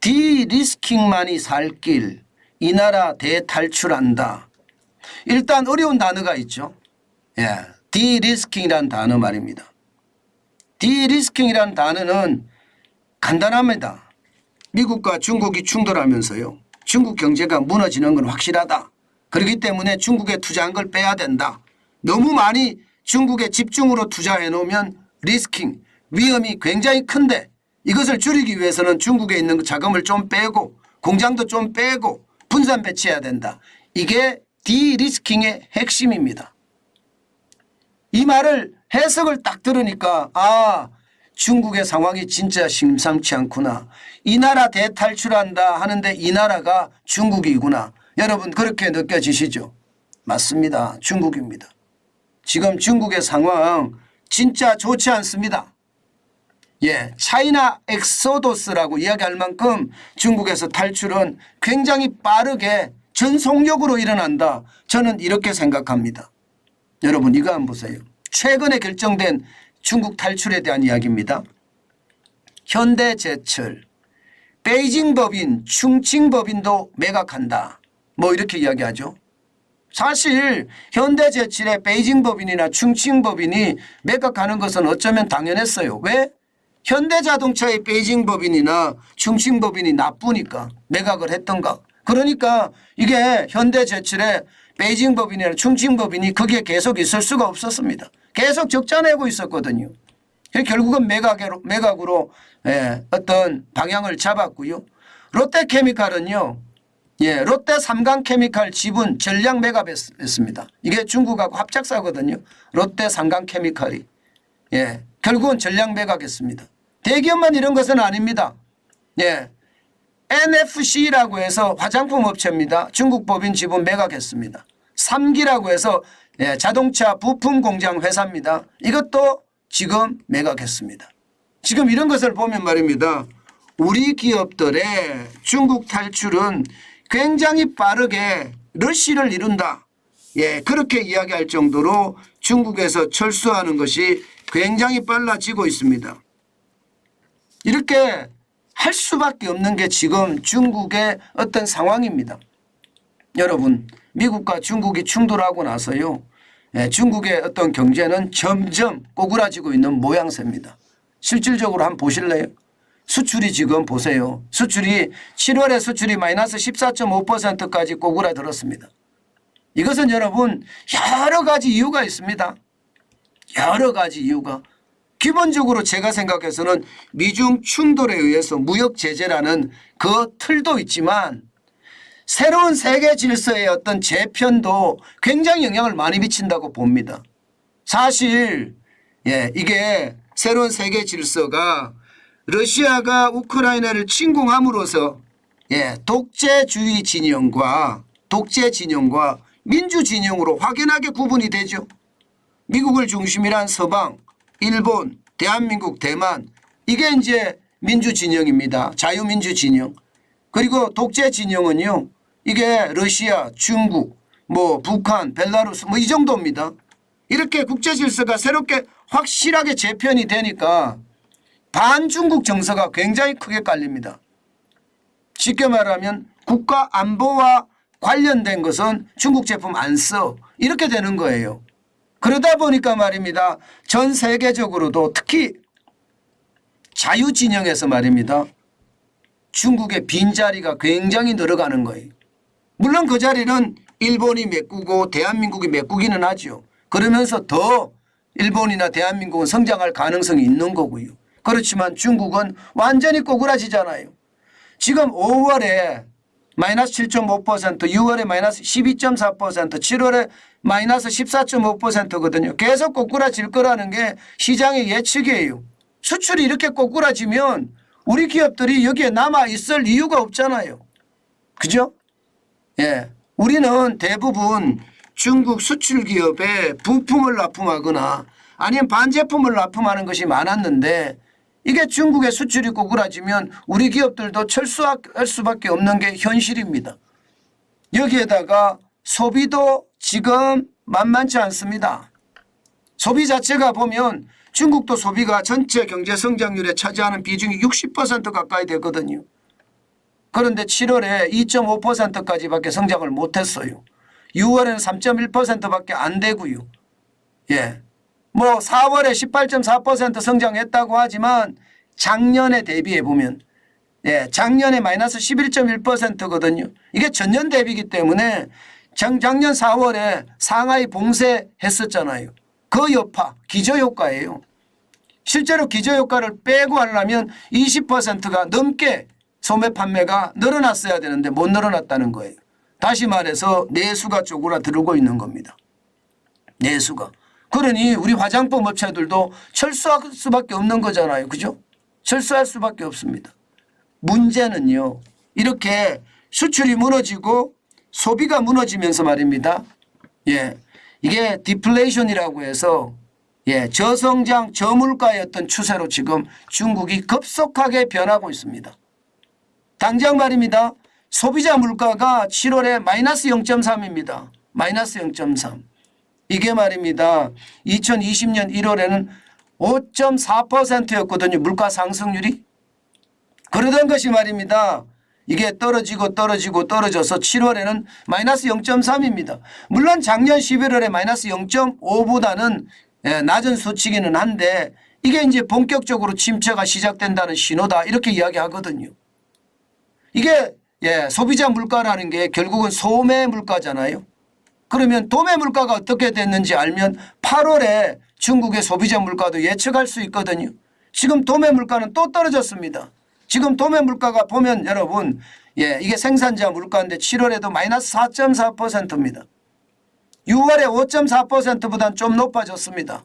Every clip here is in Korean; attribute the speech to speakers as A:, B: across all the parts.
A: 디리스킹만이 살 길, 이 나라 대탈출한다. 일단 어려운 단어가 있죠. 예, 디리스킹이라는 단어 말입니다. 디리스킹이라는 단어는 간단합니다. 미국과 중국이 충돌하면서요, 중국 경제가 무너지는 건 확실하다. 그렇기 때문에 중국에 투자한 걸 빼야 된다. 너무 많이 중국에 집중으로 투자해 놓으면 리스킹, 위험이 굉장히 큰데 이것을 줄이기 위해서는 중국에 있는 자금을 좀 빼고 공장도 좀 빼고 분산 배치해야 된다. 이게 디리스킹의 핵심입니다. 이 말을 해석을 딱 들으니까 아, 중국의 상황이 진짜 심상치 않구나. 이 나라 대탈출한다 하는데 이 나라가 중국이구나. 여러분 그렇게 느껴지시죠? 맞습니다. 중국입니다. 지금 중국의 상황 진짜 좋지 않습니다. 예, 차이나 엑소도스라고 이야기할 만큼 중국에서 탈출은 굉장히 빠르게 전속력으로 일어난다. 저는 이렇게 생각합니다. 여러분 이거 한번 보세요. 최근에 결정된 중국 탈출에 대한 이야기입니다. 현대제철, 베이징법인, 충칭법인도 매각한다. 뭐 이렇게 이야기하죠. 사실 현대제철의 베이징법인이나 충칭법인이 매각하는 것은 어쩌면 당연했어요. 왜? 현대자동차의 베이징법인이나 충칭법인이 나쁘니까 매각을 했던가. 그러니까 이게 현대제철의 베이징법인이나 충칭법인이 거기에 계속 있을 수가 없었습니다. 계속 적자 내고 있었거든요. 결국은 매각으로 어떤 방향을 잡았고요. 롯데케미칼은요. 예, 롯데 삼강케미칼 지분 전량 매각했습니다. 이게 중국하고 합작사거든요. 롯데 삼강케미칼이. 예, 결국은 전량 매각했습니다. 대기업만 이런 것은 아닙니다. 예, NFC라고 해서 화장품 업체입니다. 중국 법인 지분 매각했습니다. 3기라고 해서 자동차 부품 공장 회사입니다. 이것도 지금 매각했습니다. 지금 이런 것을 보면 말입니다. 우리 기업들의 중국 탈출은 굉장히 빠르게 러시를 이룬다. 예, 그렇게 이야기할 정도로 중국에서 철수하는 것이 굉장히 빨라지고 있습니다. 이렇게 할 수밖에 없는 게 지금 중국의 어떤 상황입니다. 여러분 미국과 중국이 충돌하고 나서요. 중국의 어떤 경제는 점점 꼬꾸라지고 있는 모양새입니다. 실질적으로 한번 보실래요? 수출이 지금 보세요. 수출이 7월에 수출이 마이너스 14.5%까지 꼬꾸라들었습니다. 이것은 여러분 여러 가지 이유가 있습니다. 여러 가지 이유가. 기본적으로 제가 생각해서는 미중 충돌에 의해서 무역 제재라는 그 틀도 있지만 새로운 세계 질서의 어떤 재편도 굉장히 영향을 많이 미친다고 봅니다. 사실 이게 새로운 세계 질서가 러시아가 우크라이나를 침공함으로써 독재주의 진영과 민주 진영으로 확연하게 구분이 되죠. 미국을 중심이로 한 서방, 일본, 대한민국, 대만 이게 이제 민주 진영입니다. 자유민주 진영. 그리고 독재 진영은요. 이게 러시아, 중국, 북한, 벨라루스 이 정도입니다. 이렇게 국제 질서가 새롭게 확실하게 재편이 되니까 반중국 정서가 굉장히 크게 깔립니다. 쉽게 말하면 국가 안보와 관련된 것은 중국 제품 안 써. 이렇게 되는 거예요. 그러다 보니까 말입니다. 전 세계적으로도 특히 자유진영에서 말입니다. 중국의 빈자리가 굉장히 늘어가는 거예요. 물론 그 자리는 일본이 메꾸고 대한민국이 메꾸기는 하죠. 그러면서 더 일본이나 대한민국은 성장할 가능성이 있는 거고요. 그렇지만 중국은 완전히 꼬꾸라지잖아요. 지금 5월에 마이너스 7.5%, 6월에 마이너스 12.4%, 7월에 마이너스 14.5%거든요. 계속 꼬꾸라질 거라는 게 시장의 예측이에요. 수출이 이렇게 꼬꾸라지면 우리 기업들이 여기에 남아 있을 이유가 없잖아요. 그죠? 예. 우리는 대부분 중국 수출 기업에 부품을 납품하거나 아니면 반제품을 납품하는 것이 많았는데 이게 중국의 수출이 꼬꾸라지면 우리 기업들도 철수할 수밖에 없는 게 현실입니다. 여기에다가 소비도 지금 만만치 않습니다. 소비 자체가 보면 중국도 소비가 전체 경제 성장률에 차지하는 비중이 60% 가까이 되거든요. 그런데 7월에 2.5%까지밖에 성장을 못했어요. 6월에는 3.1%밖에 안 되고요. 예. 뭐 4월에 18.4% 성장했다고 하지만 작년에 대비해 보면 예, 작년에 마이너스 11.1%거든요. 이게 전년 대비이기 때문에 작년 4월에 상하이 봉쇄했었잖아요. 그 여파, 기저효과예요. 실제로 기저효과를 빼고 하려면 20%가 넘게 소매 판매가 늘어났어야 되는데 못 늘어났다는 거예요. 다시 말해서 내수가 쪼그라들고 있는 겁니다. 내수가. 그러니 우리 화장품 업체들도 철수할 수밖에 없는 거잖아요. 그죠? 철수할 수밖에 없습니다. 문제는요. 이렇게 수출이 무너지고 소비가 무너지면서 말입니다. 예. 이게 디플레이션이라고 해서 예, 저성장, 저물가의 어떤 추세로 지금 중국이 급속하게 변하고 있습니다. 당장 말입니다. 소비자 물가가 7월에 마이너스 0.3입니다. 마이너스 0.3. 이게 말입니다. 2020년 1월에는 5.4%였거든요. 물가 상승률이. 그러던 것이 말입니다. 이게 떨어져서 7월에는 마이너스 0.3입니다. 물론 작년 11월에 마이너스 0.5보다는 낮은 수치기는 한데 이게 이제 본격적으로 침체가 시작된다는 신호다 이렇게 이야기하거든요. 이게 소비자 물가라는 게 결국은 소매 물가잖아요. 그러면 도매 물가가 어떻게 됐는지 알면 8월에 중국의 소비자 물가도 예측할 수 있거든요. 지금 도매 물가는 또 떨어졌습니다. 지금 도매 물가가 보면 여러분 이게 생산자 물가인데 7월에도 마이너스 4.4%입니다. 6월에 5.4%보다는 좀 높아졌습니다.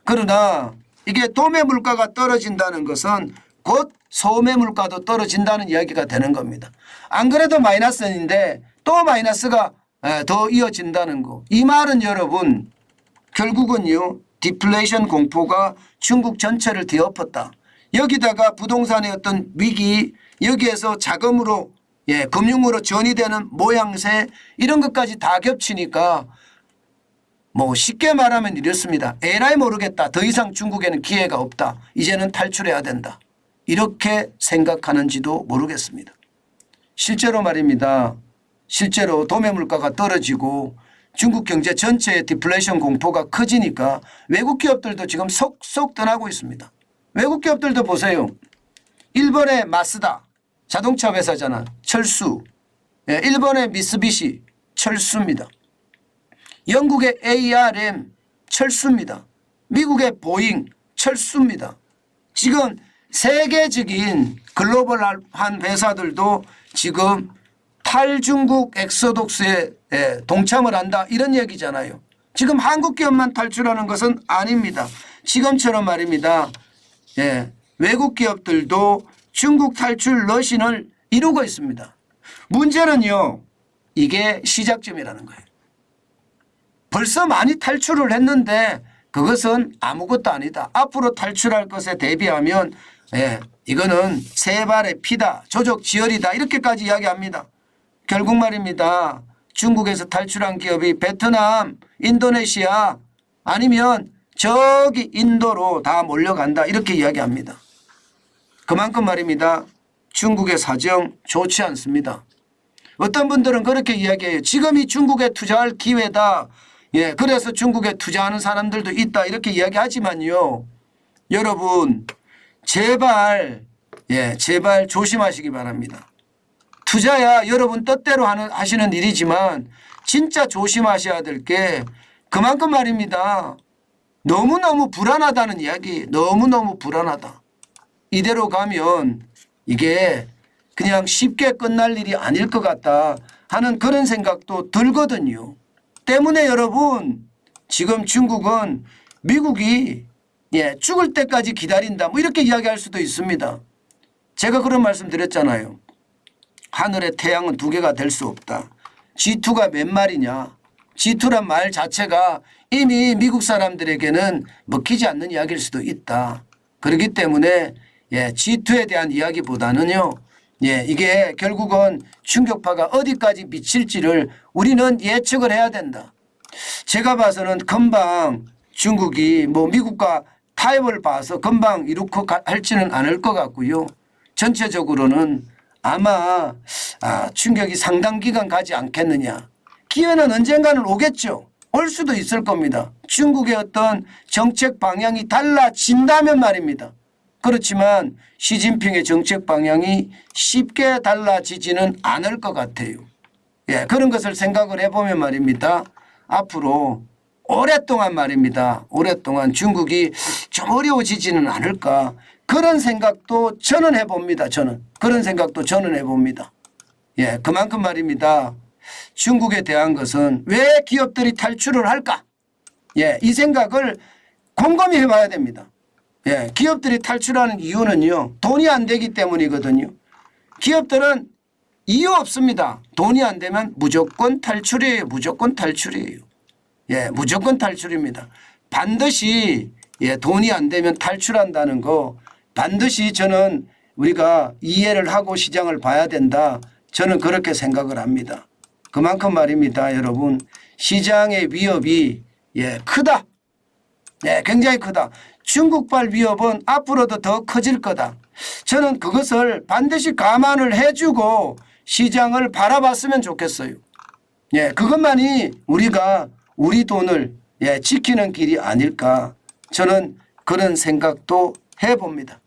A: 그러나 이게 도매 물가가 떨어진다는 것은 곧 소매 물가도 떨어진다는 이야기가 되는 겁니다. 안 그래도 마이너스인데 또 마이너스가 더 이어진다는 거. 이 말은 여러분 결국은요. 디플레이션 공포가 중국 전체를 뒤엎었다. 여기다가 부동산의 어떤 위기 여기에서 자금으로 금융으로 전이되는 모양새 이런 것까지 다 겹치니까 뭐 쉽게 말하면 이렇습니다. 에라이 모르겠다. 더 이상 중국에는 기회가 없다. 이제는 탈출해야 된다. 이렇게 생각하는지도 모르겠습니다. 실제로 말입니다. 실제로 도매 물가가 떨어지고 중국 경제 전체의 디플레이션 공포가 커지니까 외국 기업들도 지금 속속 떠나고 있습니다. 외국 기업들도 보세요. 일본의 마쓰다 자동차 회사잖아. 철수. 일본의 미쓰비시 철수입니다. 영국의 ARM 철수입니다. 미국의 보잉 철수입니다. 지금 세계적인 글로벌한 회사들도 지금 탈중국 엑소독스에 동참을 한다 이런 얘기잖아요. 지금 한국 기업만 탈출하는 것은 아닙니다. 지금처럼 말입니다. 외국 기업들도 중국 탈출 러신을 이루고 있습니다. 문제는요. 이게 시작점이라는 거예요. 벌써 많이 탈출을 했는데 그것은 아무것도 아니다. 앞으로 탈출할 것에 대비하면 이거는 세 발의 피다. 조족지혈이다. 이렇게까지 이야기합니다. 결국 말입니다. 중국에서 탈출한 기업이 베트남, 인도네시아 아니면 저기 인도로 다 몰려간다. 이렇게 이야기합니다. 그만큼 말입니다. 중국의 사정 좋지 않습니다. 어떤 분들은 그렇게 이야기해요. 지금이 중국에 투자할 기회다. 그래서 중국에 투자하는 사람들도 있다. 이렇게 이야기하지만요. 여러분 제발 제발 조심하시기 바랍니다. 투자야 여러분 뜻대로 하시는 일이지만 진짜 조심하셔야 될 게 그만큼 말입니다. 너무너무 불안하다는 이야기. 너무너무 불안하다. 이대로 가면 이게 그냥 쉽게 끝날 일이 아닐 것 같다 하는 그런 생각도 들거든요. 때문에 여러분 지금 중국은 미국이 죽을 때까지 기다린다 뭐 이렇게 이야기할 수도 있습니다. 제가 그런 말씀 드렸잖아요. 하늘에 태양은 두 개가 될 수 없다. G2가 몇 말이냐. G2란 말 자체가 이미 미국 사람들에게는 먹히지 않는 이야기일 수도 있다. 그렇기 때문에 G2에 대한 이야기보다는요. 이게 결국은 충격파가 어디까지 미칠지를 우리는 예측을 해야 된다. 제가 봐서는 금방 중국이 뭐 미국과 타협을 봐서 금방 이렇게 할지는 않을 것 같고요. 전체적으로는 아마 충격이 상당 기간 가지 않겠느냐. 기회는 언젠가는 오겠죠. 올 수도 있을 겁니다. 중국의 어떤 정책 방향이 달라진다면 말입니다. 그렇지만 시진핑의 정책 방향이 쉽게 달라지지는 않을 것 같아요. 예, 그런 것을 생각을 해보면 말입니다. 앞으로 오랫동안 말입니다. 오랫동안 중국이 좀 어려워지지는 않을까. 그런 생각도 저는 해봅니다. 그런 생각도 저는 해봅니다. 예, 그만큼 말입니다. 중국에 대한 것은 왜 기업들이 탈출을 할까? 예, 이 생각을 곰곰이 해봐야 됩니다. 예, 기업들이 탈출하는 이유는요, 돈이 안 되기 때문이거든요. 기업들은 이유 없습니다. 돈이 안 되면 무조건 탈출이에요. 무조건 탈출이에요. 예, 무조건 탈출입니다. 반드시 돈이 안 되면 탈출한다는 거 반드시 저는 우리가 이해를 하고 시장을 봐야 된다. 저는 그렇게 생각을 합니다. 그만큼 말입니다. 여러분 시장의 위협이 크다. 굉장히 크다. 중국발 위협은 앞으로도 더 커질 거다. 저는 그것을 반드시 감안을 해주고 시장을 바라봤으면 좋겠어요. 그것만이 우리가 우리 돈을 지키는 길이 아닐까. 저는 그런 생각도 해봅니다.